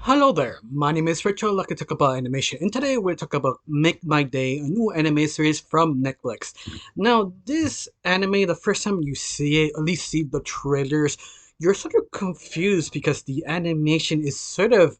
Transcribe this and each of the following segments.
Hello there, my name is Rachel, like to talk about animation, and today we're talking about Make My Day, a new anime series from Netflix. Now, this anime, the first time you see it, at least see the trailers, you're sort of confused because the animation is sort of,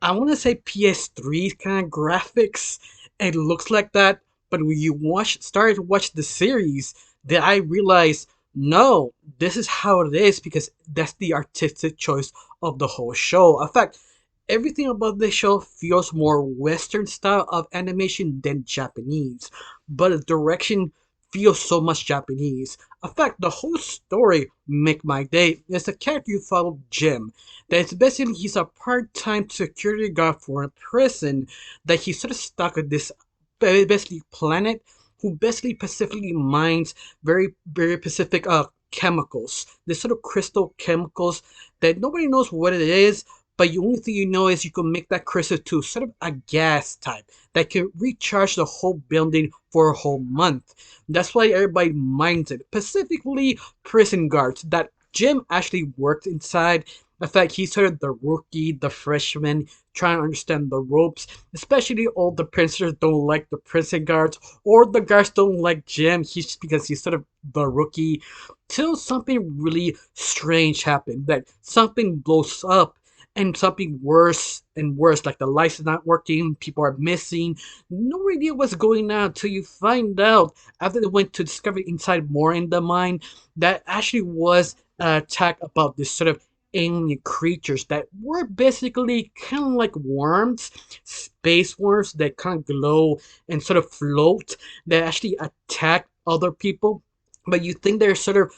I want to say PS3 kind of graphics. It looks like that, but when you started to watch the series, then I realized, no, this is how it is because that's the artistic choice of the whole show. In fact, everything about the show feels more Western style of animation than Japanese, but the direction feels so much Japanese. In fact, the whole story, Make My Day, is the character you follow, Jim. That is basically he's a part-time security guard for a prison that he's sort of stuck at this basically planet who basically specifically mines very specific chemicals. This sort of crystal chemicals that nobody knows what it is, but the only thing you know is you can make that crystal to sort of a gas type that can recharge the whole building for a whole month. That's why everybody mines it, specifically prison guards that Jim actually worked inside. In fact, he's sort of the rookie, the freshman, trying to understand the ropes. Especially all the prisoners don't like the prison guards, or the guards don't like Jim. He's because he's sort of the rookie. Till something really strange happened, that something blows up and something worse and worse, like the lights are not working, people are missing. No idea what's going on until you find out after they went to discover inside more in the mine that actually was an attack about this sort of alien creatures that were basically kind of like worms, space worms that kind of glow and sort of float that actually attack other people. But you think they're sort of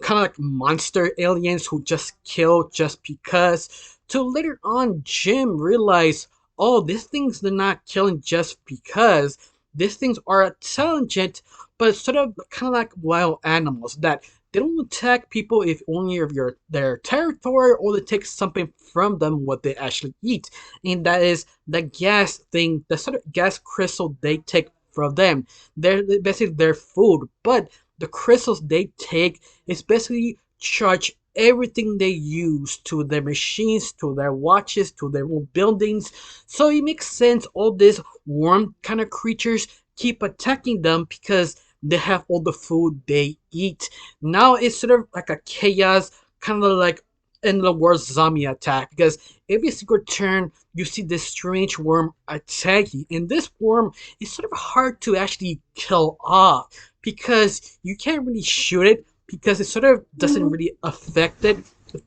kind of like monster aliens who just kill just because. Till later on, Jim realized, oh, these things are not killing just because. These things are intelligent, but sort of kind of like wild animals that they don't attack people if only if you're their territory or they take something from them what they actually eat. And that is the gas thing, the sort of gas crystal they take from them. They're basically their food, but the crystals they take is basically charge everything they use to their machines, to their watches, to their own buildings. So it makes sense all these worm kind of creatures keep attacking them because they have all the food they eat. Now it's sort of like a chaos, kind of like in the world zombie attack because every single turn you see this strange worm attacking, and this worm is sort of hard to actually kill off because you can't really shoot it because it sort of doesn't really affect it.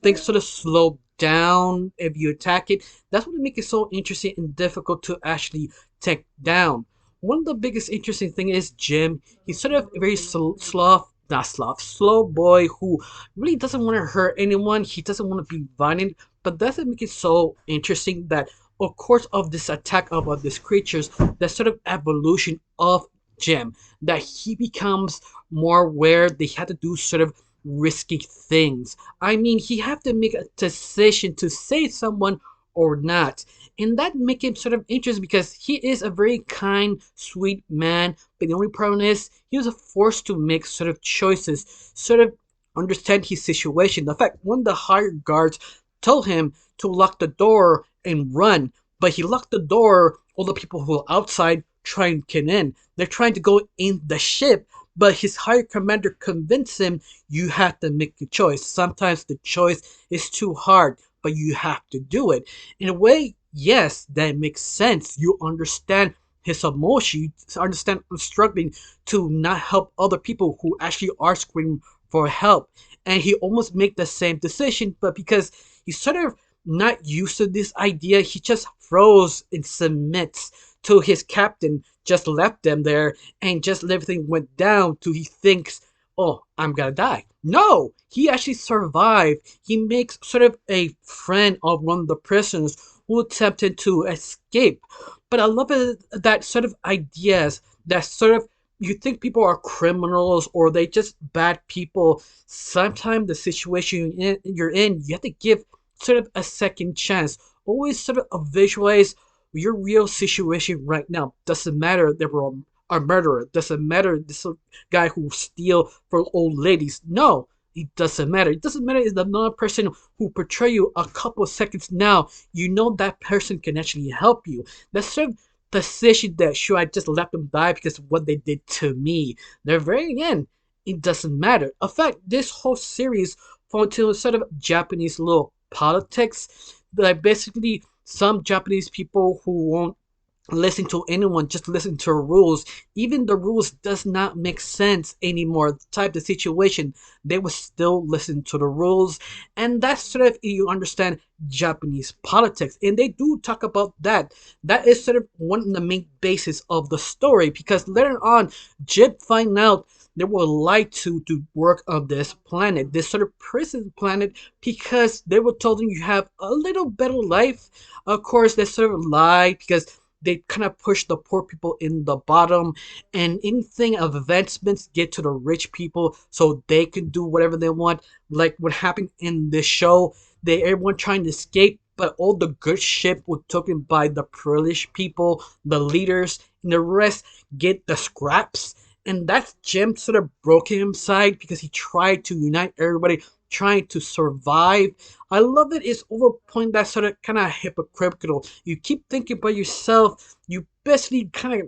Things sort of slow down if you attack it. That's what makes it so interesting and difficult to actually take down. One of the biggest interesting thing is Jim. He's sort of a very slow boy who really doesn't want to hurt anyone. He doesn't want to be violent, but that's what makes it so interesting that of course of this attack of these creatures, that sort of evolution of Jim, that he becomes more aware. They had to do sort of risky things. I mean, he had to make a decision to save someone or not. And that make him sort of interesting because he is a very kind, sweet man. But the only problem is he was forced to make sort of choices, sort of understand his situation. In fact, one of the hired guards told him to lock the door and run, but he locked the door. All the people who are outside trying to get in. They're trying to go in the ship, but his higher commander convinced him you have to make a choice. Sometimes the choice is too hard, but you have to do it. In a way, yes, that makes sense. You understand his emotion. You understand him struggling to not help other people who actually are screaming for help. And he almost make the same decision, but because he's sort of not used to this idea, he just froze and submits to his captain, just left them there, and just everything went down to he thinks, oh, I'm gonna die. No, he actually survived. He makes sort of a friend of one of the prisoners who attempted to escape. But I love it, that sort of ideas that sort of you think people are criminals or they just bad people. Sometimes the situation you're in, you have to give sort of a second chance. Always sort of visualize your real situation right now. Doesn't matter they were a murderer. Doesn't matter this guy who steal for old ladies. No, it doesn't matter. It doesn't matter if the another person who portray you a couple of seconds now, you know that person can actually help you. That's sort of the decision that sure I just let them die because of what they did to me. The very end, it doesn't matter. In fact, this whole series falls into a sort of Japanese little politics. Like basically some Japanese people who won't listen to anyone, just listen to rules. Even the rules does not make sense anymore. Type the situation, they will still listen to the rules, and that's sort of you understand Japanese politics, and they do talk about that. That is sort of one of the main basis of the story because later on, Jim find out they were lied to work on this planet, this sort of prison planet, because they were told them you have a little better life. Of course, they sort of lied because they kind of push the poor people in the bottom, and anything of advancements get to the rich people so they can do whatever they want. Like what happened in this show, they everyone trying to escape, but all the good ship was taken by the privileged people, the leaders, and the rest get the scraps. And that's Jim sort of broke him inside because he tried to unite everybody, trying to survive. I love it. It's over a point that's sort of kind of hypocritical. You keep thinking about yourself. You basically kind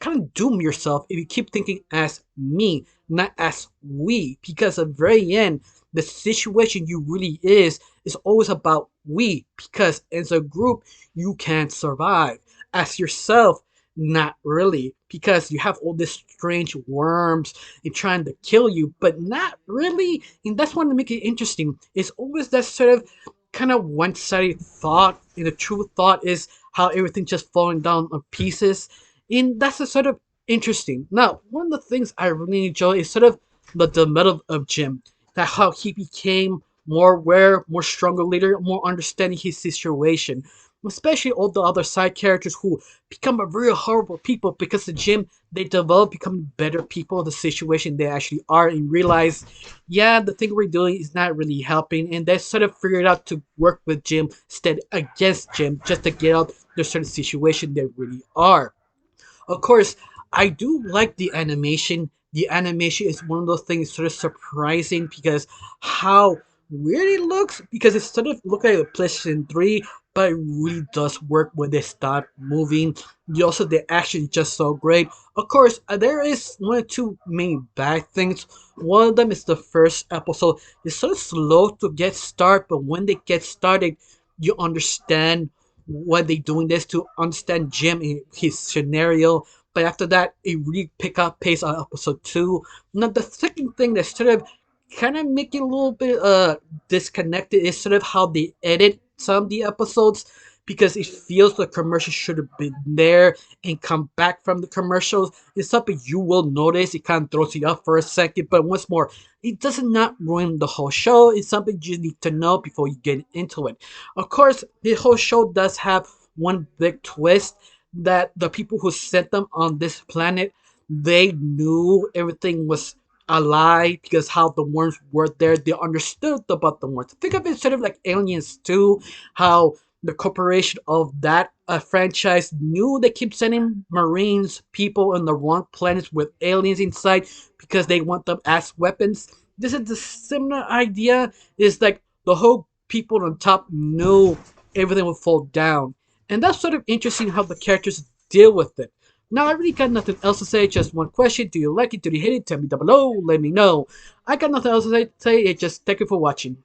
of doom yourself if you keep thinking as me, not as we. Because at the very end, the situation you really is always about we. Because as a group, you can survive. As yourself, not really. Because you have all these strange worms and trying to kill you, but not really. And that's what makes it interesting. It's always that sort of kind of one-sided thought, and the true thought is how everything just falling down on pieces, and that's a sort of interesting. Now, one of the things I really enjoy is sort of the development of Jim, that how he became more aware, more stronger leader, more understanding his situation. Especially all the other side characters who become a real horrible people because of Jim, they develop becoming better people in the situation they actually are and realize, yeah, the thing we're doing is not really helping, and they sort of figured out to work with Jim instead against Jim just to get out the certain situation they really are. Of course, I do like the animation. The animation is one of those things sort of surprising because how weird it looks because it sort of look like a PlayStation 3, but it really does work when they start moving. Also, the action is just so great. Of course, there is one or two main bad things. One of them is the first episode. It's sort of slow to get started, but when they get started, you understand why they doing this to understand Jim and his scenario. But after that, it really pick up pace on episode two. Now the second thing that sort of kind of make it a little bit disconnected is sort of how they edit some of the episodes because it feels the commercial should have been there and come back from the commercials. It's something you will notice. It kind of throws you up for a second, but once more, it does not ruin the whole show. It's something you need to know before you get into it. Of course, the whole show does have one big twist that the people who sent them on this planet, they knew everything was a lie because how the worms were there. They understood about the worms. Think of it sort of like Aliens too, how the corporation of that franchise knew they keep sending Marines, people on the wrong planets with aliens inside because they want them as weapons. This is the similar idea. Is like the whole people on top knew everything would fall down, and that's sort of interesting how the characters deal with it. Now, I really got nothing else to say. Just one question: do you like it? Do you hate it? Tell me down below. Let me know. I got nothing else to say. Just thank you for watching.